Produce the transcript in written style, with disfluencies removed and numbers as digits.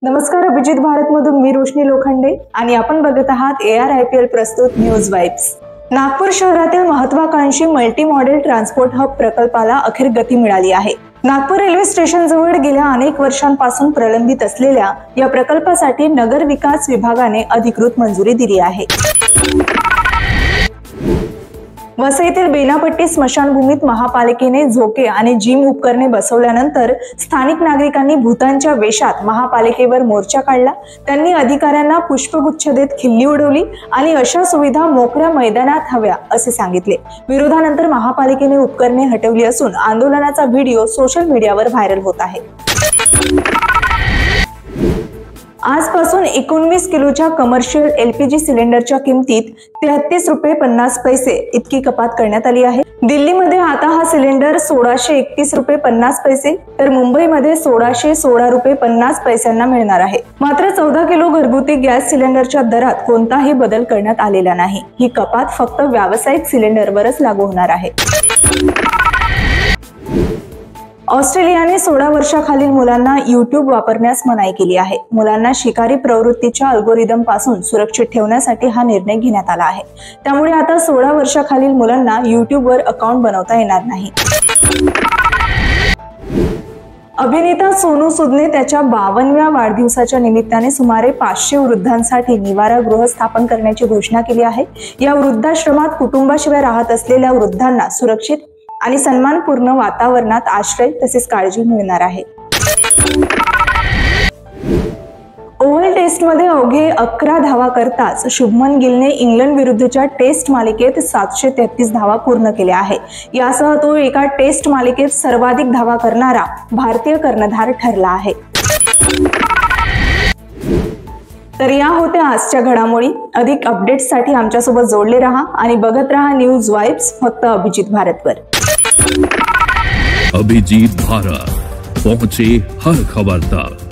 नमस्कार, अभिजित भारतमधून मी रोशनी लोखंडे आणि आपण बघत आहात ARIPL प्रस्तुत न्यूज वाइब्स। नागपूर शहरातील महत्त्वाकांक्षी मल्टी मॉडेल ट्रान्सपोर्ट हब प्रकल्पाला अखेर गती मिळाली आहे। नागपूर रेल्वे स्टेशन जवळ गेल्या अनेक वर्षांपासून प्रलंबित असलेल्या या प्रकल्पासाठी नगर विकास विभागाने अधिकृत मंजुरी दिली आहे। वसईतील बेनापट्टी स्मशानभूमीत महापालिकेने झोके आणि जिम उपकरणे बसवल्यानंतर स्थानिक नागरिकांनी भूतांच्या वेशात महापालिकेवर मोर्चा काढला। त्यांनी अधिकाऱ्यांना पुष्पगुच्छ देत खिल्ली उडवली आणि अशा सुविधा मोकळ्या मैदानात हव्या असे सांगितले। विरोधानंतर महापालिकेने उपकरणे हटवली असून आंदोलनाचा व्हिडिओ सोशल मीडियावर व्हायरल होत आहे। आजपासून 19 किलोच्या कमर्शियल LPG सिलेंडरच्या किमतीत 33 रुपये 50 पैसे इतकी कपात करण्यात आली आहे। दिल्लीमध्ये आता हा सिलेंडर 1631 रुपये 50 पैसे तर मुंबईमध्ये 1616 रुपये 50 पैशांना मिळणार आहे। मात्र 14 किलो घरगुती गॅस सिलेंडरच्या दरात कोणताही बदल करण्यात आलेला नाही। ही कपात फक्त व्यावसायिक सिलेंडरवरच लागू होणार आहे। ऑस्ट्रेलियाने 16 वर्षाखालील मुलांना YouTube वापरण्यास मनाई केली आहे। मुलांना शिकारी प्रवृत्तीच्या अल्गोरिदम पासून सुरक्षित ठेवण्यासाठी हा निर्णय घेण्यात आला आहे। त्यामुळे आता 16 वर्षाखालील मुलांना YouTube वर अकाउंट बनवता येणार नाही। अभिनेता सोनू सूदने त्याच्या 52व्या वाढदिवसाच्या निमित्ताने सुमारे 500 वृद्धांसाठी निवारा गृह स्थापन करण्याची घोषणा केली आहे। या वृद्धाश्रमात कुटुंबाशिवाय राहत असलेल्या वृद्धांना सुरक्षित आणि सन्मानपूर्ण वातावरणात आश्रय तसेच काळजी मिळणार आहे। ओव्हल टेस्टमध्ये अवघे 11 धावा करताच शुभमन गिलने इंग्लंड विरुद्धच्या टेस्ट मालिकेत 733 धावा पूर्ण केल्या आहेत। यासह तो एका टेस्ट मालिकेत सर्वाधिक धावा करणारा भारतीय कर्णधार ठरला आहे। तर या होत्या आजच्या घडामोडी। अधिक अपडेट्ससाठी आमच्यासोबत जोडले रहा आणि बघत रहा न्यूज वाइब्स फक्त अभिजित भारतवर। अभिजीत भारत पहुंचे हर खबर तक।